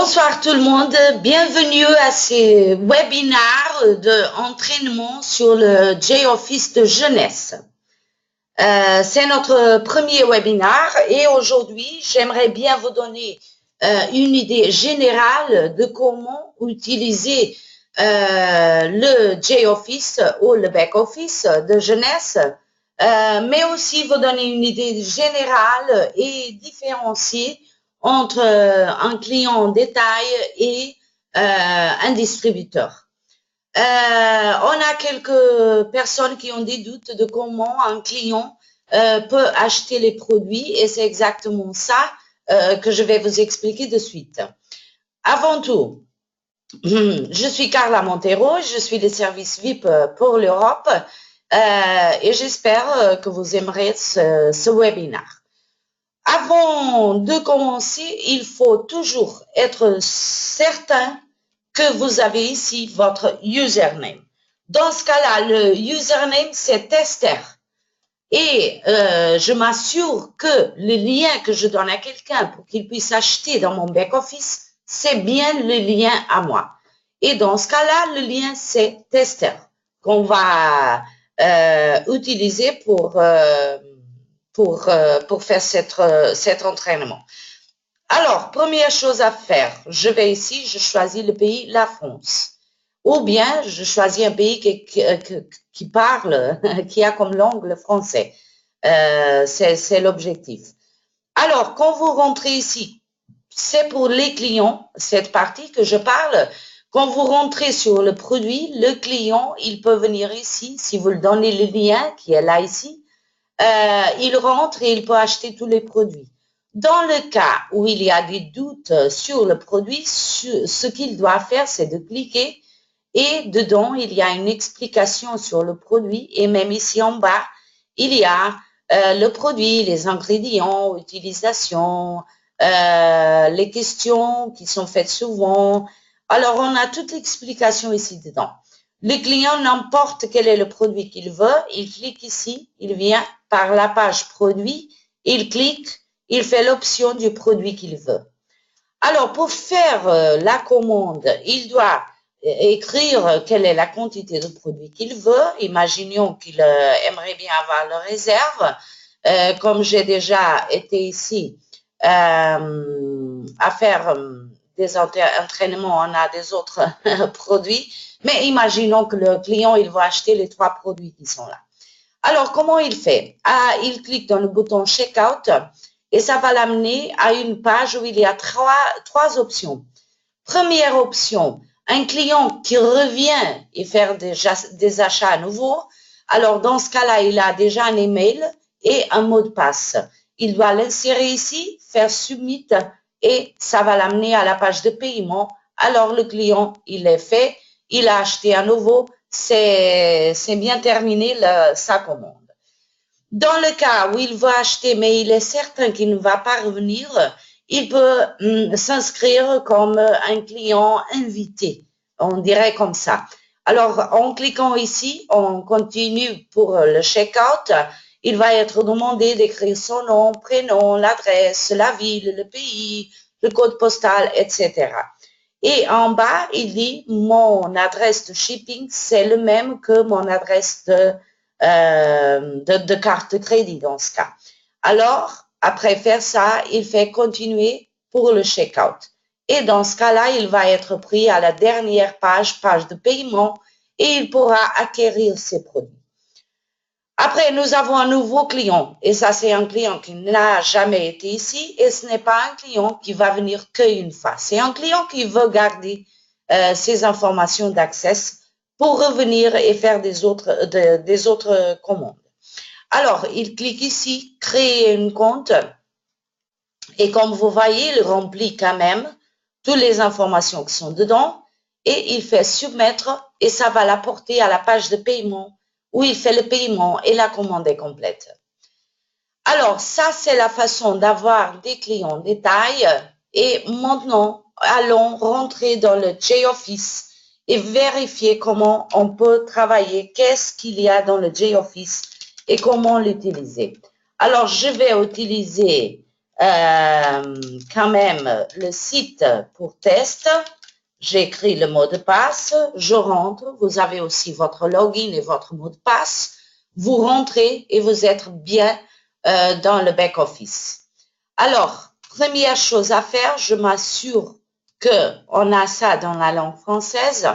Bonsoir tout le monde, bienvenue à ces webinaires d'entraînement sur le JOffice de jeunesse. C'est notre premier webinaire et aujourd'hui, j'aimerais bien vous donner une idée générale de comment utiliser le JOffice ou le back-office de jeunesse, mais aussi vous donner une idée générale et différenciée entre un client en détail et un distributeur. On a quelques personnes qui ont des doutes de comment un client peut acheter les produits et c'est exactement ça que je vais vous expliquer de suite. Avant tout, je suis Carla Montero, je suis le service VIP pour l'Europe et j'espère que vous aimerez ce webinaire. Avant de commencer, il faut toujours être certain que vous avez ici votre username. Dans ce cas-là, le username, c'est tester. Et je m'assure que le lien que je donne à quelqu'un pour qu'il puisse acheter dans mon back-office, c'est bien le lien à moi. Et dans ce cas-là, le lien, c'est tester qu'on va utiliser pour faire cet entraînement. Alors, première chose à faire, je vais ici, je choisis le pays, la France. Ou bien, je choisis un pays qui parle, qui a comme langue le français. C'est l'objectif. Alors, quand vous rentrez ici, c'est pour les clients, cette partie que je parle. Quand vous rentrez sur le produit, le client, il peut venir ici, si vous lui donnez le lien qui est là ici, il rentre et il peut acheter tous les produits. Dans le cas où il y a des doutes sur le produit, ce qu'il doit faire, c'est de cliquer et dedans, il y a une explication sur le produit et même ici en bas, il y a le produit, les ingrédients, utilisation, les questions qui sont faites souvent. Alors, on a toute l'explication ici dedans. Le client, n'importe quel est le produit qu'il veut, il clique ici, il vient par la page produit, il clique, il fait l'option du produit qu'il veut. Alors, pour faire la commande, il doit écrire quelle est la quantité de produit qu'il veut. Imaginons qu'il aimerait bien avoir le réserve. Comme j'ai déjà été ici à faire des entraînements, on a des autres produits. Mais imaginons que le client, il va acheter les 3 produits qui sont là. Alors, comment il fait? Il clique dans le bouton Checkout et ça va l'amener à une page où il y a trois options. Première option, un client qui revient et faire des achats à nouveau. Alors, dans ce cas-là, il a déjà un email et un mot de passe. Il doit l'insérer ici, faire Submit et ça va l'amener à la page de paiement. Alors, le client, il est fait. Il a acheté à nouveau, c'est bien terminé sa commande. Dans le cas où il veut acheter, mais il est certain qu'il ne va pas revenir, il peut s'inscrire comme un client invité, on dirait comme ça. Alors, en cliquant ici, on continue pour le checkout. Il va être demandé d'écrire son nom, prénom, l'adresse, la ville, le pays, le code postal, etc. Et en bas, il dit mon adresse de shipping, c'est le même que mon adresse de carte de crédit dans ce cas. Alors, après faire ça, il fait continuer pour le checkout. Et dans ce cas-là, il va être pris à la dernière page de paiement et il pourra acquérir ses produits. Après, nous avons un nouveau client et ça, c'est un client qui n'a jamais été ici et ce n'est pas un client qui va venir qu'une fois. C'est un client qui veut garder ses informations d'accès pour revenir et faire des autres commandes. Alors, il clique ici, créer un compte et comme vous voyez, il remplit quand même toutes les informations qui sont dedans et il fait soumettre et ça va l'apporter à la page de paiement où il fait le paiement et la commande est complète. Alors, ça, c'est la façon d'avoir des clients en détail. Et maintenant, allons rentrer dans le JOffice et vérifier comment on peut travailler, qu'est-ce qu'il y a dans le JOffice et comment l'utiliser. Alors, je vais utiliser quand même le site pour test. J'écris le mot de passe, je rentre, vous avez aussi votre login et votre mot de passe, vous rentrez et vous êtes bien dans le back-office. Alors, première chose à faire, je m'assure qu'on a ça dans la langue française.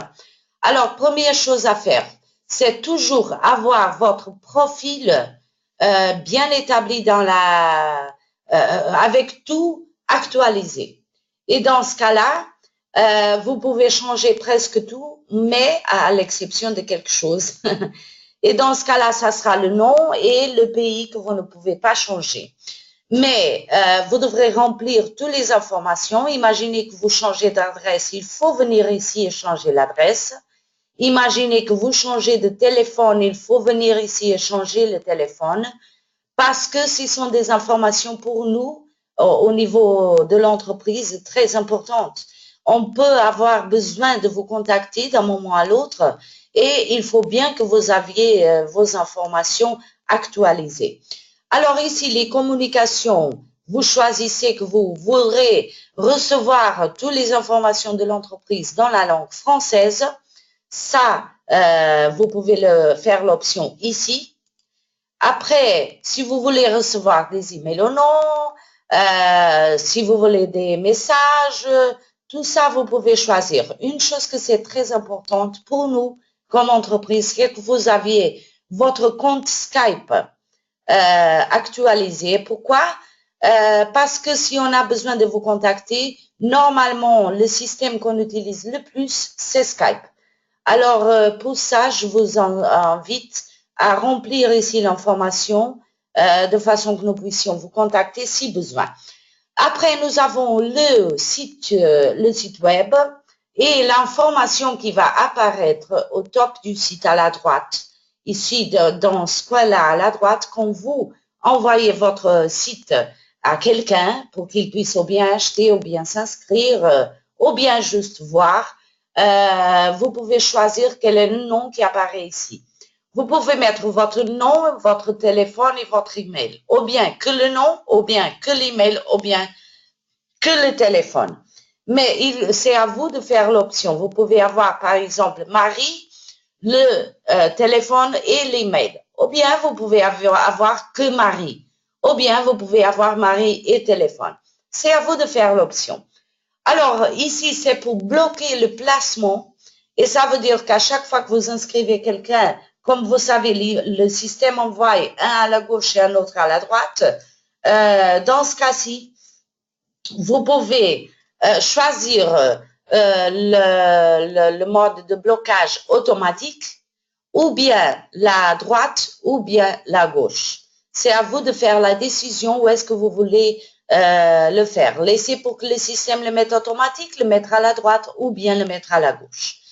Alors, première chose à faire, c'est toujours avoir votre profil bien établi dans avec tout actualisé. Et dans ce cas-là, vous pouvez changer presque tout, mais à l'exception de quelque chose. Et dans ce cas-là, ça sera le nom et le pays que vous ne pouvez pas changer. Mais vous devrez remplir toutes les informations. Imaginez que vous changez d'adresse, il faut venir ici et changer l'adresse. Imaginez que vous changez de téléphone, il faut venir ici et changer le téléphone parce que ce sont des informations pour nous au niveau de l'entreprise très importantes. On peut avoir besoin de vous contacter d'un moment à l'autre et il faut bien que vous aviez vos informations actualisées. Alors ici, les communications, vous choisissez que vous voudrez recevoir toutes les informations de l'entreprise dans la langue française. Ça, vous pouvez faire l'option ici. Après, si vous voulez recevoir des emails ou non, si vous voulez des messages, tout ça, vous pouvez choisir. Une chose que c'est très importante pour nous comme entreprise, c'est que vous aviez votre compte Skype actualisé. Pourquoi? Parce que si on a besoin de vous contacter, normalement, le système qu'on utilise le plus, c'est Skype. Alors, pour ça, je vous invite à remplir ici l'information de façon que nous puissions vous contacter si besoin. Après, nous avons le site web et l'information qui va apparaître au top du site à la droite. Ici, dans ce coin-là à la droite, quand vous envoyez votre site à quelqu'un pour qu'il puisse ou bien acheter ou bien s'inscrire ou bien juste voir, vous pouvez choisir quel est le nom qui apparaît ici. Vous pouvez mettre votre nom, votre téléphone et votre email, ou bien que le nom, ou bien que l'email, ou bien que le téléphone. Mais c'est à vous de faire l'option. Vous pouvez avoir, par exemple, Marie, le téléphone et l'email. Ou bien vous pouvez avoir que Marie. Ou bien vous pouvez avoir Marie et téléphone. C'est à vous de faire l'option. Alors, ici, c'est pour bloquer le placement. Et ça veut dire qu'à chaque fois que vous inscrivez quelqu'un, comme vous savez, le système envoie un à la gauche et un autre à la droite. Dans ce cas-ci, vous pouvez choisir le mode de blocage automatique ou bien la droite ou bien la gauche. C'est à vous de faire la décision où est-ce que vous voulez le faire. Laissez pour que le système le mette automatique, le mettre à la droite ou bien le mettre à la gauche.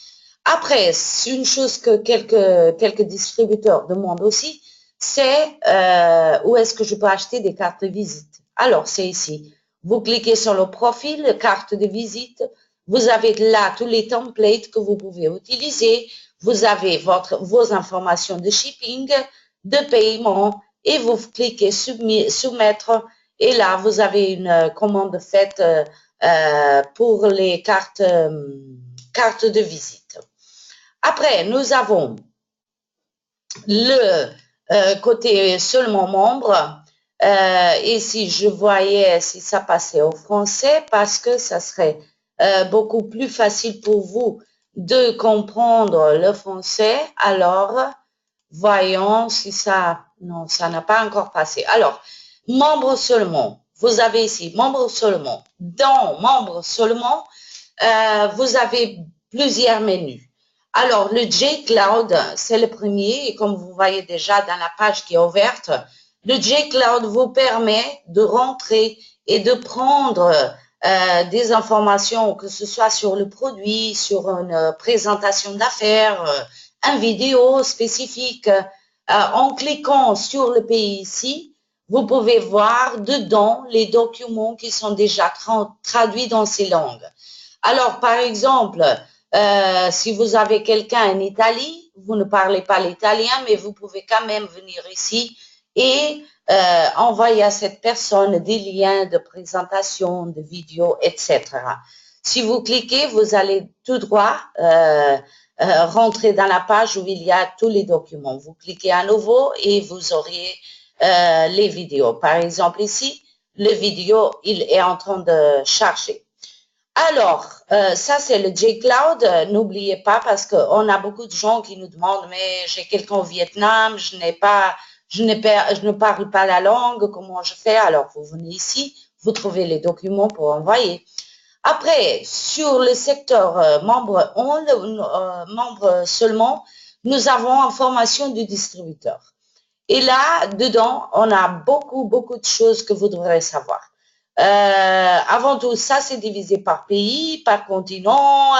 Après, une chose que quelques distributeurs demandent aussi, c'est où est-ce que je peux acheter des cartes de visite. Alors, c'est ici. Vous cliquez sur le profil, carte de visite. Vous avez là tous les templates que vous pouvez utiliser. Vous avez vos informations de shipping, de paiement et vous cliquez soumettre. Et là, vous avez une commande faite pour les cartes de visite. Après, nous avons le côté seulement membre. Et si je voyais si ça passait au français, parce que ça serait beaucoup plus facile pour vous de comprendre le français. Alors, voyons si ça... Non, ça n'a pas encore passé. Alors, membres seulement. Vous avez ici membres seulement. Dans membres seulement, vous avez plusieurs menus. Alors, le J-Cloud, c'est le premier. Et comme vous voyez déjà dans la page qui est ouverte, le J-Cloud vous permet de rentrer et de prendre des informations, que ce soit sur le produit, sur une présentation d'affaires, une vidéo spécifique. En cliquant sur le pays ici, vous pouvez voir dedans les documents qui sont déjà traduits dans ces langues. Alors, par exemple, si vous avez quelqu'un en Italie, vous ne parlez pas l'italien, mais vous pouvez quand même venir ici et envoyer à cette personne des liens de présentation, de vidéos, etc. Si vous cliquez, vous allez tout droit rentrer dans la page où il y a tous les documents. Vous cliquez à nouveau et vous auriez les vidéos. Par exemple, ici, le vidéo, il est en train de charger. Alors, ça c'est le J-Cloud. N'oubliez pas parce qu'on a beaucoup de gens qui nous demandent, mais j'ai quelqu'un au Vietnam, je ne parle pas la langue, comment je fais? Alors, vous venez ici, vous trouvez les documents pour envoyer. Après, sur le secteur membre seulement, nous avons information du distributeur. Et là, dedans, on a beaucoup de choses que vous devrez savoir. Avant tout, ça, c'est divisé par pays, par continent.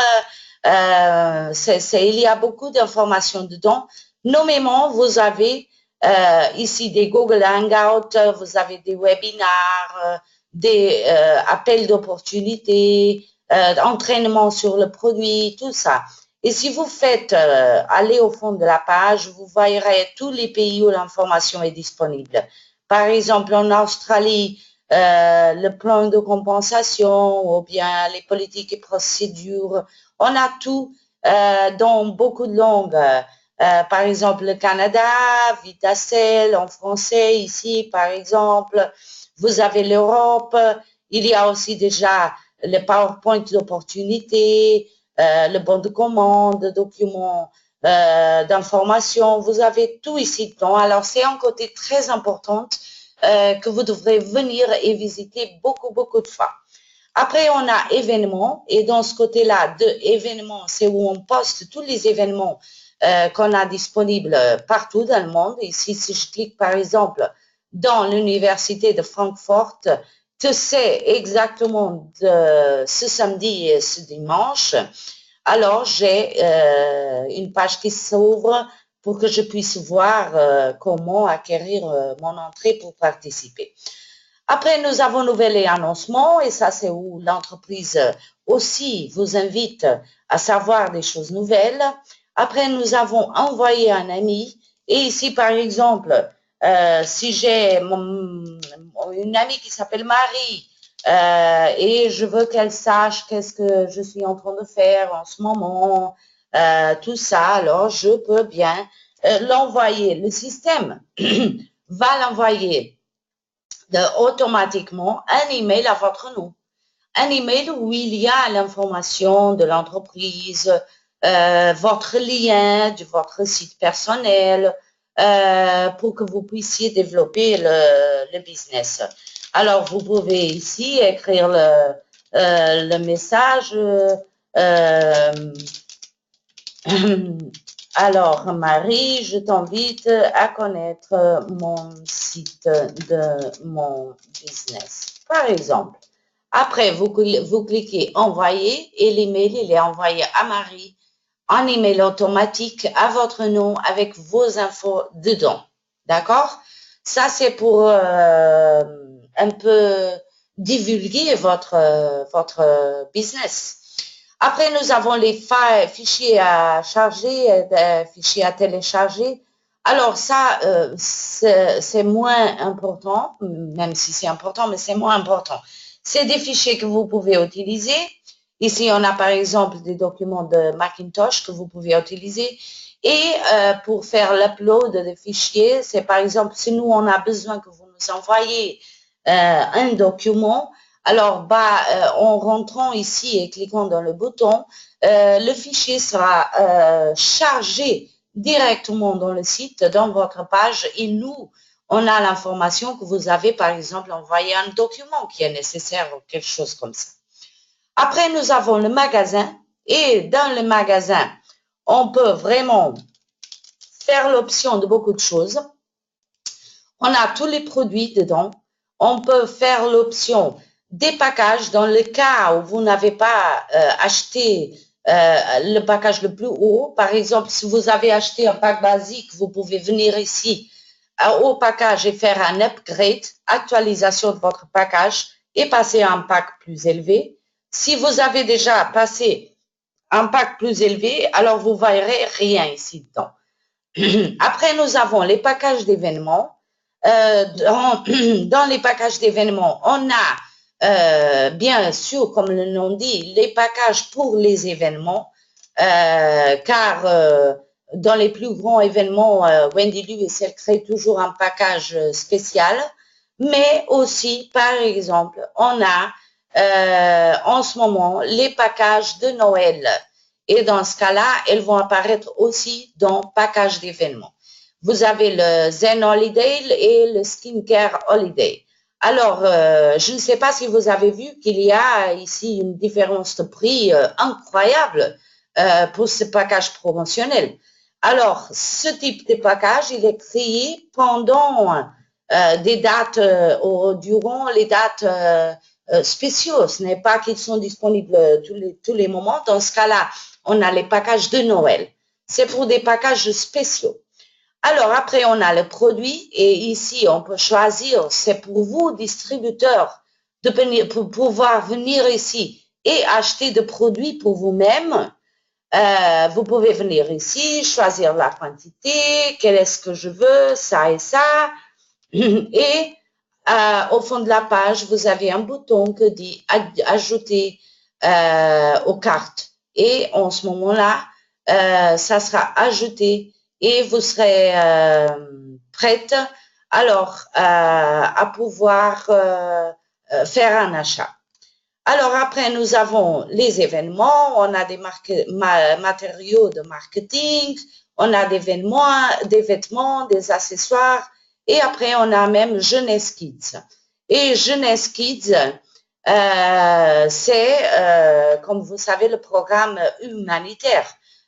Il y a beaucoup d'informations dedans. Nommément, vous avez ici des Google Hangouts, vous avez des webinars, des appels d'opportunités, entraînement sur le produit, tout ça. Et si vous faites aller au fond de la page, vous verrez tous les pays où l'information est disponible. Par exemple, en Australie, le plan de compensation ou bien les politiques et procédures. On a tout dans beaucoup de langues. Par exemple, le Canada, Vitacel en français ici, par exemple. Vous avez l'Europe. Il y a aussi déjà le PowerPoint d'opportunité, le bon de commande, le document d'information. Vous avez tout ici dedans. Alors, c'est un côté très important que vous devrez venir et visiter beaucoup de fois. Après, on a événements et dans ce côté-là de événements, c'est où on poste tous les événements qu'on a disponibles partout dans le monde. Ici, si je clique par exemple dans l'université de Francfort, tu sais exactement de ce samedi et ce dimanche. Alors, j'ai une page qui s'ouvre pour que je puisse voir comment acquérir mon entrée pour participer. Après, nous avons nouvel et annoncement et ça, c'est où l'entreprise aussi vous invite à savoir des choses nouvelles. Après, nous avons envoyé un ami et ici, par exemple, si j'ai une amie qui s'appelle Marie et je veux qu'elle sache qu'est-ce que je suis en train de faire en ce moment, tout ça, alors je peux bien l'envoyer. Le système va l'envoyer automatiquement un email à votre nom. Un email où il y a l'information de l'entreprise, votre lien de votre site personnel pour que vous puissiez développer le business. Alors, vous pouvez ici écrire le message. Alors, Marie, je t'invite à connaître mon site de mon business. Par exemple, après, vous cliquez envoyer et l'email, il est envoyé à Marie en email automatique à votre nom avec vos infos dedans. D'accord? Ça, c'est pour un peu divulguer votre business. Après, nous avons les fichiers à charger, fichiers à télécharger. Alors ça, c'est moins important, même si c'est important, mais c'est moins important. C'est des fichiers que vous pouvez utiliser. Ici, on a par exemple des documents de Macintosh que vous pouvez utiliser. Et pour faire l'upload des fichiers, c'est par exemple, si nous, on a besoin que vous nous envoyiez un document, alors, en rentrant ici et cliquant dans le bouton, le fichier sera chargé directement dans le site, dans votre page, et nous, on a l'information que vous avez, par exemple, envoyé un document qui est nécessaire ou quelque chose comme ça. Après, nous avons le magasin, et dans le magasin, on peut vraiment faire l'option de beaucoup de choses. On a tous les produits dedans. On peut faire l'option des packages dans le cas où vous n'avez pas acheté le package le plus haut. Par exemple, si vous avez acheté un pack basique, vous pouvez venir ici au package et faire un upgrade, actualisation de votre package et passer à un pack plus élevé. Si vous avez déjà passé un pack plus élevé, alors vous verrez rien ici dedans. Après, nous avons les packages d'événements. dans les packages d'événements, on a bien sûr, comme le nom dit, les packages pour les événements, car dans les plus grands événements, Wendy Lewis, elle crée toujours un package spécial, mais aussi, par exemple, on a en ce moment les packages de Noël. Et dans ce cas-là, elles vont apparaître aussi dans package d'événements. Vous avez le Zen Holiday et le Skincare Holiday. Alors, je ne sais pas si vous avez vu qu'il y a ici une différence de prix incroyable pour ce package promotionnel. Alors, ce type de package, il est créé pendant des dates, durant les dates spéciaux. Ce n'est pas qu'ils sont disponibles tous les moments. Dans ce cas-là, on a les packages de Noël. C'est pour des packages spéciaux. Alors, après, on a le produit et ici, on peut choisir, c'est pour vous, distributeurs, pour pouvoir venir ici et acheter des produits pour vous-même. Vous pouvez venir ici, choisir la quantité, quel est ce que je veux, ça et ça. Et au fond de la page, vous avez un bouton qui dit ajouter aux cartes. Et en ce moment-là, ça sera ajouté et vous serez prête alors à pouvoir faire un achat. Alors après, nous avons les événements, on a des matériaux de marketing, on a des vêtements, des accessoires, et après on a même Jeunesse Kids. Et Jeunesse Kids, c'est, comme vous savez, le programme humanitaire.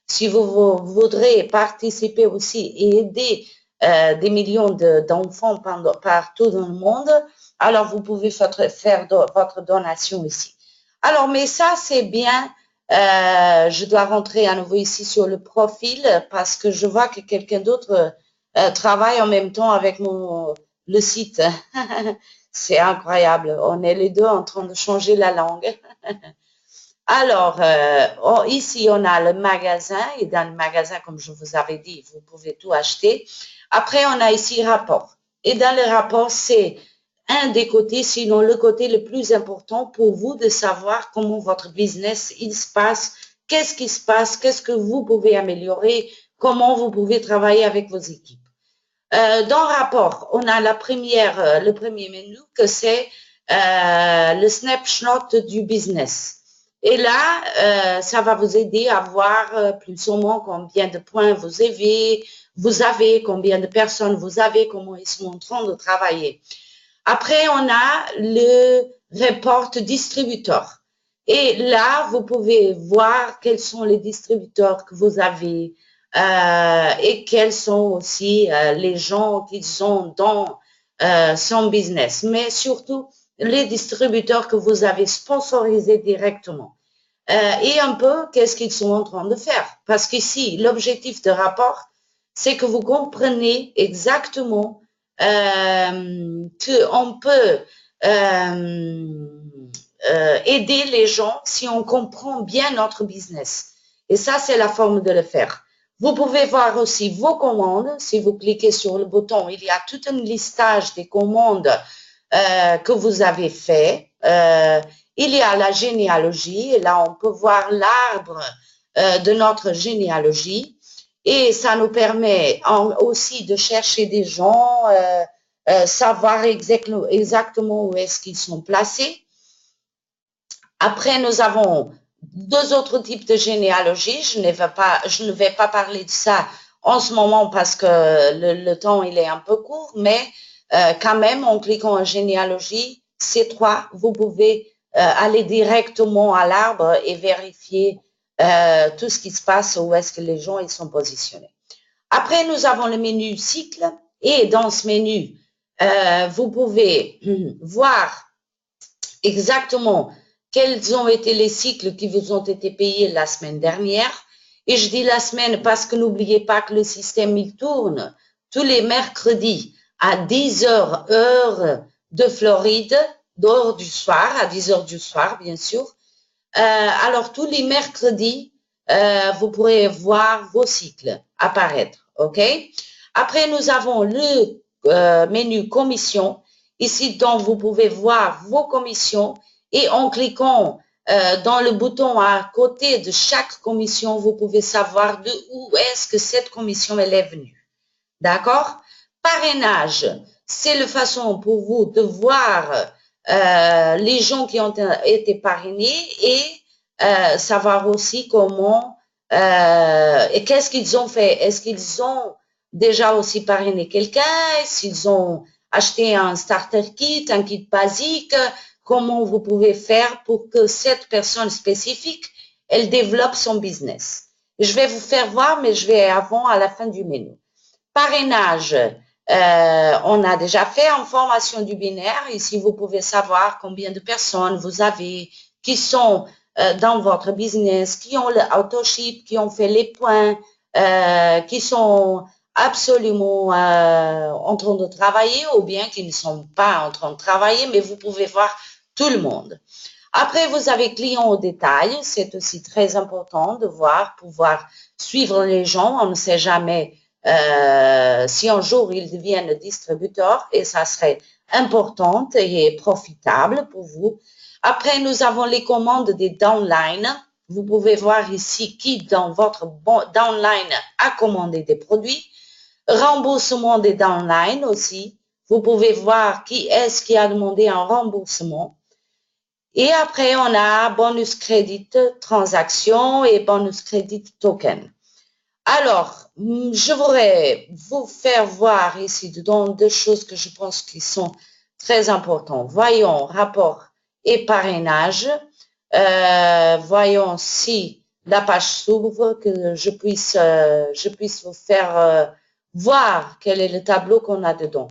Si vous voudrez participer aussi et aider des millions d'enfants partout dans le monde, alors vous pouvez faire votre donation ici. Alors, mais ça, c'est bien. Je dois rentrer à nouveau ici sur le profil parce que je vois que quelqu'un d'autre travaille en même temps avec le site. C'est incroyable. On est les deux en train de changer la langue. Alors, ici, on a le magasin et dans le magasin, comme je vous avais dit, vous pouvez tout acheter. Après, on a ici rapport. Et dans le rapport, c'est un des côtés, sinon le côté le plus important pour vous de savoir comment votre business il se passe, qu'est-ce qui se passe, qu'est-ce que vous pouvez améliorer, comment vous pouvez travailler avec vos équipes. Dans le rapport, on a le premier menu que c'est le snapshot du business. Et là, ça va vous aider à voir plus ou moins combien de points vous avez, combien de personnes vous avez, comment ils sont en train de travailler. Après, on a le report distributeur. Et là, vous pouvez voir quels sont les distributeurs que vous avez et quels sont aussi les gens qui sont dans son business. Mais surtout, les distributeurs que vous avez sponsorisés directement. Et un peu, qu'est-ce qu'ils sont en train de faire. Parce qu'ici, l'objectif de rapport, c'est que vous comprenez exactement qu'on peut aider les gens si on comprend bien notre business. Et ça, c'est la forme de le faire. Vous pouvez voir aussi vos commandes. Si vous cliquez sur le bouton, il y a tout un listage des commandes que vous avez fait. Il y a la généalogie. Et là, on peut voir l'arbre de notre généalogie. Et ça nous permet aussi de chercher des gens, savoir exactement où est-ce qu'ils sont placés. Après, nous avons deux autres types de généalogie. Je ne vais pas parler de ça en ce moment parce que le temps il est un peu court, mais quand même, en cliquant en généalogie, C3, vous pouvez aller directement à l'arbre et vérifier tout ce qui se passe, où est-ce que les gens ils sont positionnés. Après, nous avons le menu cycle et dans ce menu, vous pouvez voir exactement quels ont été les cycles qui vous ont été payés la semaine dernière. Et je dis la semaine parce que n'oubliez pas que le système il tourne tous les mercredis à 10 heures, heure de Floride, d'heure du soir, à 10 heures du soir, bien sûr. Alors, tous les mercredis, vous pourrez voir vos cycles apparaître, OK? Après, nous avons menu commission. Ici, donc, vous pouvez voir vos commissions et en cliquant dans le bouton à côté de chaque commission, vous pouvez savoir de où est-ce que cette commission elle est venue. D'accord? Parrainage, c'est la façon pour vous de voir les gens qui ont été parrainés et savoir aussi comment et qu'est-ce qu'ils ont fait. Est-ce qu'ils ont déjà aussi parrainé quelqu'un? Est-ce qu'ils ont acheté un starter kit, un kit basique? Comment vous pouvez faire pour que cette personne spécifique, elle développe son business? Je vais vous faire voir, mais je vais avant à la fin du menu. Parrainage, on a déjà fait en formation du binaire. Ici, vous pouvez savoir combien de personnes vous avez qui sont dans votre business, qui ont le autoship, qui ont fait les points, qui sont absolument en train de travailler ou bien qui ne sont pas en train de travailler, mais vous pouvez voir tout le monde. Après, vous avez clients au détail. C'est aussi très important de voir, pouvoir suivre les gens. On ne sait jamais si un jour ils deviennent distributeurs et ça serait important et profitable pour vous. Après, nous avons les commandes des downline. Vous pouvez voir ici qui dans votre downline a commandé des produits. Remboursement des downline aussi. Vous pouvez voir qui est-ce qui a demandé un remboursement. Et après, on a bonus crédit transaction et bonus crédit token. Alors, je voudrais vous faire voir ici dedans deux choses que je pense qui sont très importantes. Voyons rapport et parrainage. Voyons si la page s'ouvre, que je puisse vous faire voir quel est le tableau qu'on a dedans.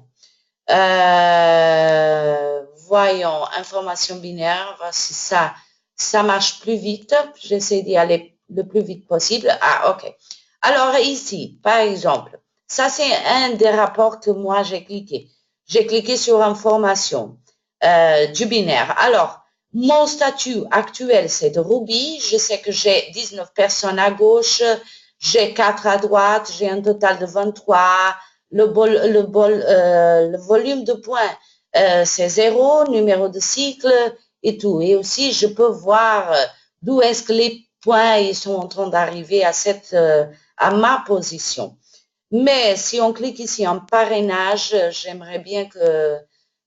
Voyons, information binaire, voir si ça marche plus vite. J'essaie d'y aller le plus vite possible. Ah, ok. Alors ici, par exemple, ça c'est un des rapports que moi j'ai cliqué. J'ai cliqué sur information du binaire. Alors, mon statut actuel c'est de Ruby. Je sais que j'ai 19 personnes à gauche, j'ai 4 à droite, j'ai un total de 23. Le volume de points, c'est 0, numéro de cycle et tout. Et aussi, je peux voir d'où est-ce que les points ils sont en train d'arriver à ma position. Mais si on clique ici en parrainage, j'aimerais bien que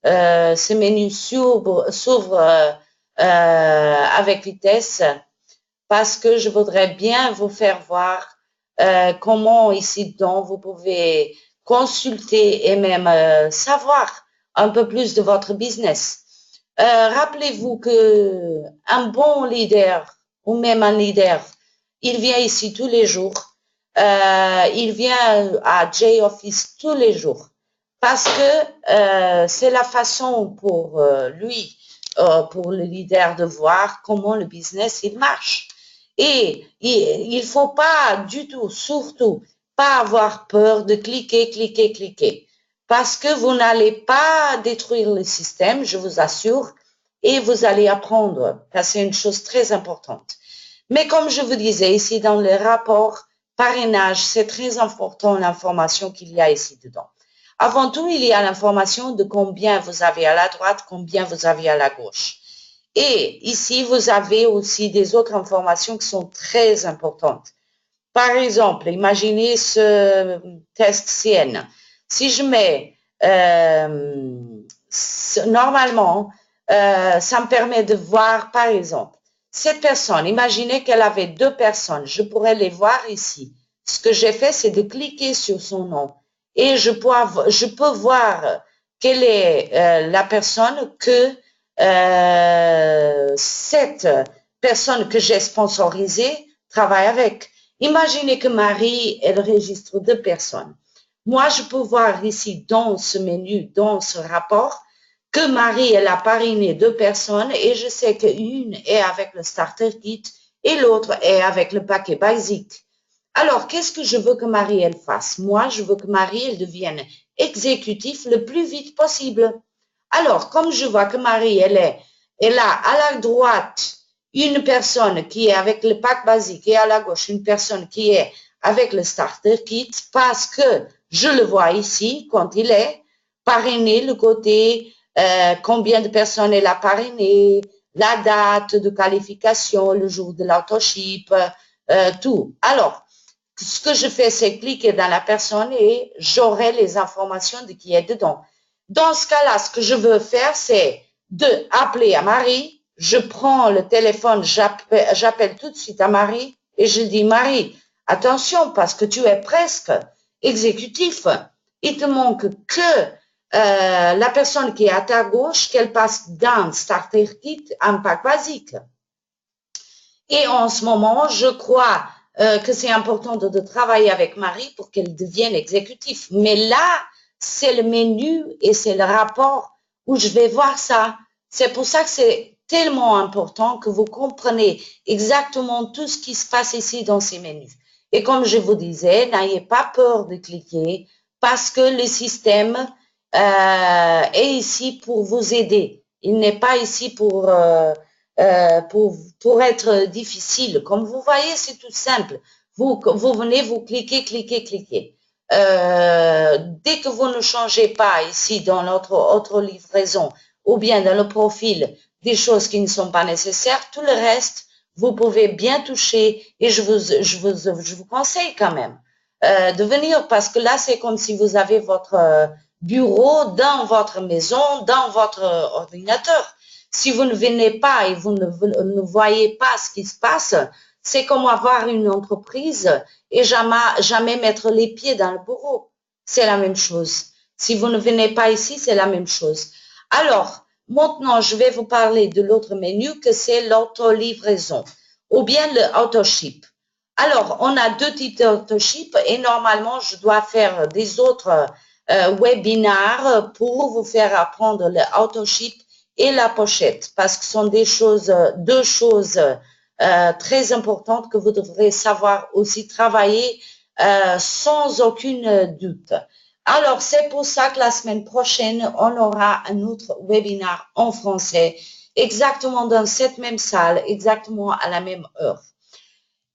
ce menu s'ouvre avec vitesse parce que je voudrais bien vous faire voir comment ici dedans vous pouvez consulter et même savoir un peu plus de votre business. Rappelez-vous que un bon leader ou même un leader, il vient ici tous les jours. Il vient à J-Office tous les jours parce que c'est la façon pour lui, pour le leader de voir comment le business il marche. Et il faut pas du tout, surtout, pas avoir peur de cliquer, parce que vous n'allez pas détruire le système, je vous assure, et vous allez apprendre, parce que c'est une chose très importante. Mais comme je vous disais ici dans le rapport parrainage, c'est très important l'information qu'il y a ici dedans. Avant tout, il y a l'information de combien vous avez à la droite, combien vous avez à la gauche. Et ici, vous avez aussi des autres informations qui sont très importantes. Par exemple, imaginez ce test CN. Si je mets, normalement, ça me permet de voir, par exemple, cette personne, imaginez qu'elle avait 2 personnes, je pourrais les voir ici. Ce que j'ai fait, c'est de cliquer sur son nom et je peux voir quelle est la personne que cette personne que j'ai sponsorisée travaille avec. Imaginez que Marie, elle registre 2 personnes. Moi, je peux voir ici dans ce menu, dans ce rapport, que Marie, elle a parrainé 2 personnes et je sais qu'une est avec le starter kit et l'autre est avec le paquet basique. Alors, qu'est-ce que je veux que Marie, elle fasse? Moi, je veux que Marie, elle devienne exécutif le plus vite possible. Alors, comme je vois que Marie, elle a à la droite une personne qui est avec le pack basique et à la gauche une personne qui est avec le starter kit parce que je le vois ici quand il est. parrainer le côté, combien de personnes elle a parrainé, la date de qualification, le jour de l'autoship, tout. Alors, ce que je fais, c'est cliquer dans la personne et j'aurai les informations de qui est dedans. Dans ce cas-là, ce que je veux faire, c'est de appeler à Marie. Je prends le téléphone, j'appelle tout de suite à Marie et je dis, Marie, attention, parce que tu es presque exécutif. Il te manque que la personne qui est à ta gauche, qu'elle passe d'un starter kit à un pack basique. Et en ce moment, je crois que c'est important de travailler avec Marie pour qu'elle devienne exécutive. Mais là, c'est le menu et c'est le rapport où je vais voir ça. C'est pour ça que c'est tellement important que vous compreniez exactement tout ce qui se passe ici dans ces menus. Et comme je vous disais, n'ayez pas peur de cliquer parce que le système est ici pour vous aider. Il n'est pas ici pour être difficile. Comme vous voyez, c'est tout simple. Vous venez, vous cliquez, cliquez, cliquez. Dès que vous ne changez pas ici dans notre autre livraison ou bien dans le profil des choses qui ne sont pas nécessaires, tout le reste, vous pouvez bien toucher et je vous conseille quand même de venir parce que là, c'est comme si vous avez votre bureau dans votre maison, dans votre ordinateur. Si vous ne venez pas et vous ne voyez pas ce qui se passe, c'est comme avoir une entreprise et jamais mettre les pieds dans le bureau. C'est la même chose. Si vous ne venez pas ici, c'est la même chose. Alors, maintenant, je vais vous parler de l'autre menu que c'est l'auto-livraison ou bien le auto-ship. Alors, on a deux types d'auto-ship et normalement, je dois faire des autres webinaires pour vous faire apprendre le auto-ship et la pochette parce que ce sont deux choses très importantes que vous devrez savoir aussi travailler sans aucune doute. Alors, c'est pour ça que la semaine prochaine, on aura un autre webinaire en français, exactement dans cette même salle, exactement à la même heure.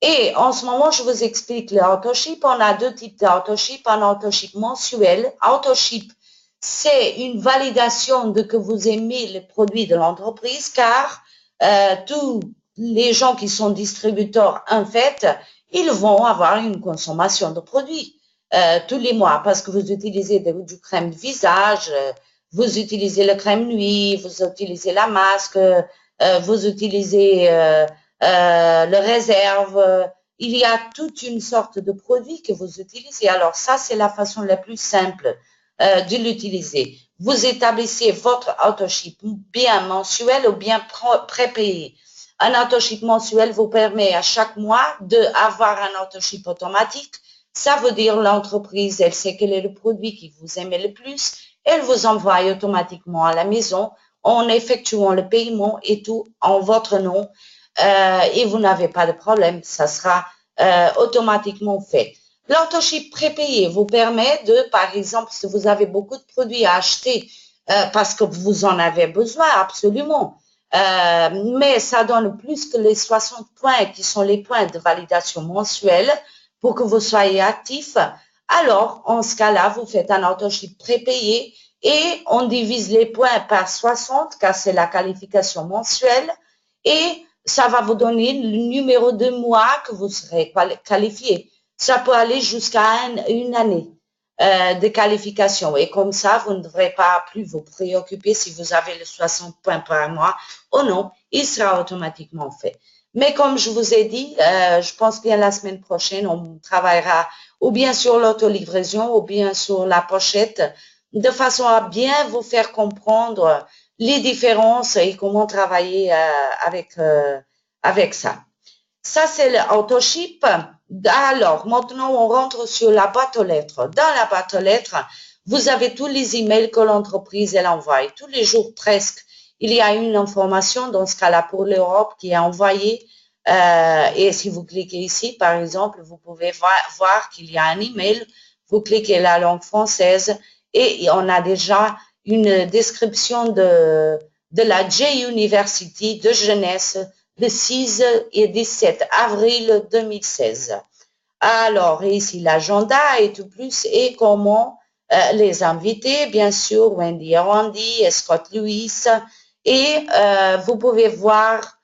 Et en ce moment, je vous explique le autoship. On a deux types d'autoship, un autoship mensuel. Autoship, c'est une validation de que vous aimez les produits de l'entreprise car tous les gens qui sont distributeurs, en fait, ils vont avoir une consommation de produits tous les mois parce que vous utilisez du crème de visage, vous utilisez le crème nuit, vous utilisez la masque, vous utilisez le réserve. Il y a toute une sorte de produit que vous utilisez. Alors ça, c'est la façon la plus simple de l'utiliser. Vous établissez votre autoship bien mensuel ou bien prépayé. Un autoship mensuel vous permet à chaque mois d'avoir un autoship automatique. Ça veut dire l'entreprise, elle sait quel est le produit qui vous aimez le plus. Elle vous envoie automatiquement à la maison en effectuant le paiement et tout en votre nom. Et vous n'avez pas de problème, ça sera automatiquement fait. L'autoship prépayé vous permet de, par exemple, si vous avez beaucoup de produits à acheter parce que vous en avez besoin absolument, mais ça donne plus que les 60 points qui sont les points de validation mensuelle pour que vous soyez actif. Alors, en ce cas-là, vous faites un autoship prépayé et on divise les points par 60 car c'est la qualification mensuelle et ça va vous donner le numéro de mois que vous serez qualifié. Ça peut aller jusqu'à une année de qualification. Et comme ça, vous ne devrez pas plus vous préoccuper si vous avez les 60 points par mois ou non. Il sera automatiquement fait. Mais comme je vous ai dit, je pense bien la semaine prochaine, on travaillera ou bien sur l'autolivraison ou bien sur la pochette de façon à bien vous faire comprendre les différences et comment travailler avec ça. Ça, c'est l'autoship. Alors, maintenant, on rentre sur la boîte aux lettres. Dans la boîte aux lettres, vous avez tous les emails que l'entreprise elle envoie. Tous les jours, presque, il y a une information, dans ce cas-là, pour l'Europe qui est envoyée. Et si vous cliquez ici, par exemple, vous pouvez voir qu'il y a un email. Vous cliquez la langue française et on a déjà une description de la J-University de jeunesse le 6 et 17 avril 2016. Alors, ici l'agenda et tout plus et comment les invités, bien sûr, Wendy et Randy et Scott Lewis, et vous pouvez voir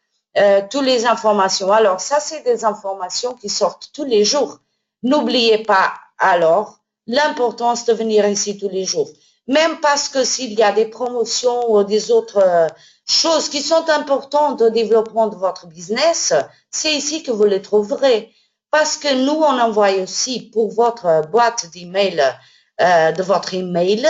toutes les informations. Alors, ça, c'est des informations qui sortent tous les jours. N'oubliez pas, alors, l'importance de venir ici tous les jours. Même parce que s'il y a des promotions ou des autres choses qui sont importantes au développement de votre business, c'est ici que vous les trouverez. Parce que nous, on envoie aussi pour votre boîte d'email, de votre email,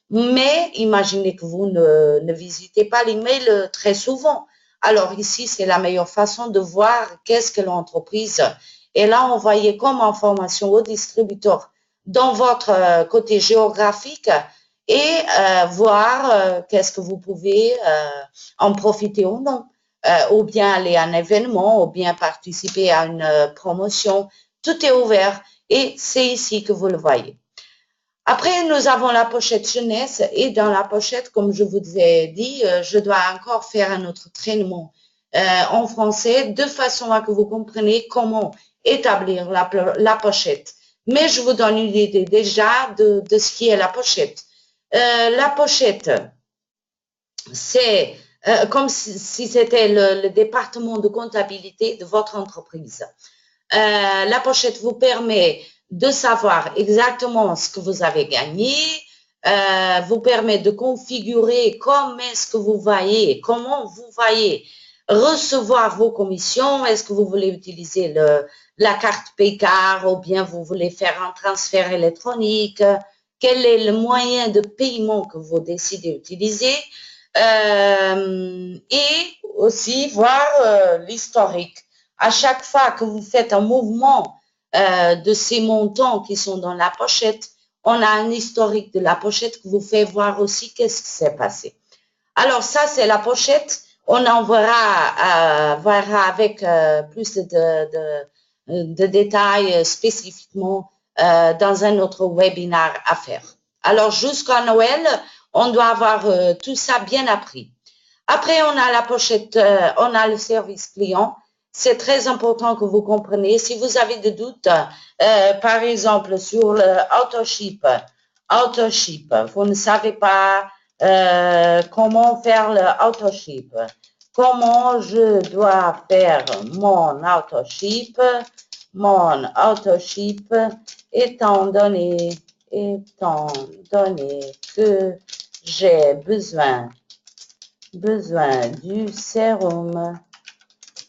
mais imaginez que vous ne visitez pas l'email très souvent. Alors ici, c'est la meilleure façon de voir qu'est-ce que l'entreprise est là envoyée comme information au distributeur dans votre côté géographique et voir qu'est-ce que vous pouvez en profiter ou non. Ou bien aller à un événement, ou bien participer à une promotion. Tout est ouvert et c'est ici que vous le voyez. Après, nous avons la pochette jeunesse et dans la pochette, comme je vous ai dit, je dois encore faire un autre traitement en français de façon à que vous compreniez comment établir la pochette. Mais je vous donne une idée déjà de ce qui est la pochette. La pochette, c'est comme si c'était le département de comptabilité de votre entreprise. La pochette vous permet de savoir exactement ce que vous avez gagné, vous permet de configurer comment est-ce que vous voyez, comment vous voyez recevoir vos commissions, est-ce que vous voulez utiliser la carte Paycard ou bien vous voulez faire un transfert électronique, quel est le moyen de paiement que vous décidez d'utiliser et aussi voir l'historique. À chaque fois que vous faites un mouvement de ces montants qui sont dans la pochette, on a un historique de la pochette qui vous fait voir aussi qu'est-ce qui s'est passé. Alors ça, c'est la pochette. On en verra avec plus de détails spécifiquement dans un autre webinaire à faire. Alors jusqu'à Noël, on doit avoir tout ça bien appris. Après, on a la pochette, on a le service client. C'est très important que vous compreniez. Si vous avez des doutes, par exemple, sur le AutoShip, vous ne savez pas comment faire le AutoShip, comment je dois faire mon AutoShip, étant donné que j'ai besoin du sérum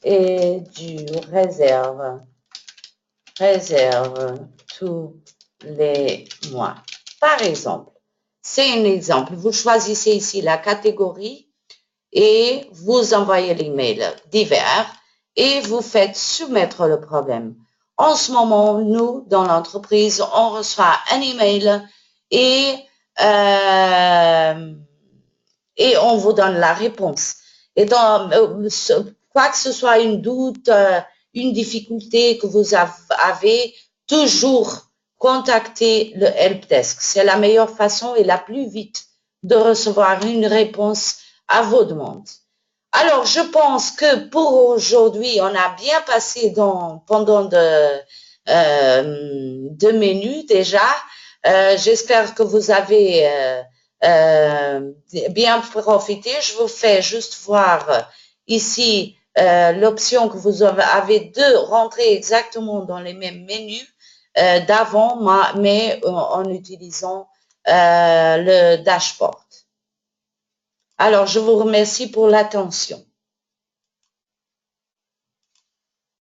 et du réserve tous les mois. Par exemple, c'est un exemple. Vous choisissez ici la catégorie et vous envoyez l'email divers et vous faites soumettre le problème. En ce moment, nous, dans l'entreprise, on reçoit un email et on vous donne la réponse. Et dans, quoi que ce soit une doute, une difficulté que vous avez, toujours contactez le helpdesk. C'est la meilleure façon et la plus vite de recevoir une réponse à vos demandes. Alors, je pense que pour aujourd'hui, on a bien passé pendant 2 minutes déjà. J'espère que vous avez bien profité. Je vous fais juste voir ici l'option que vous avez de rentrer exactement dans les mêmes menus d'avant, mais en utilisant le dashboard. Alors, je vous remercie pour l'attention.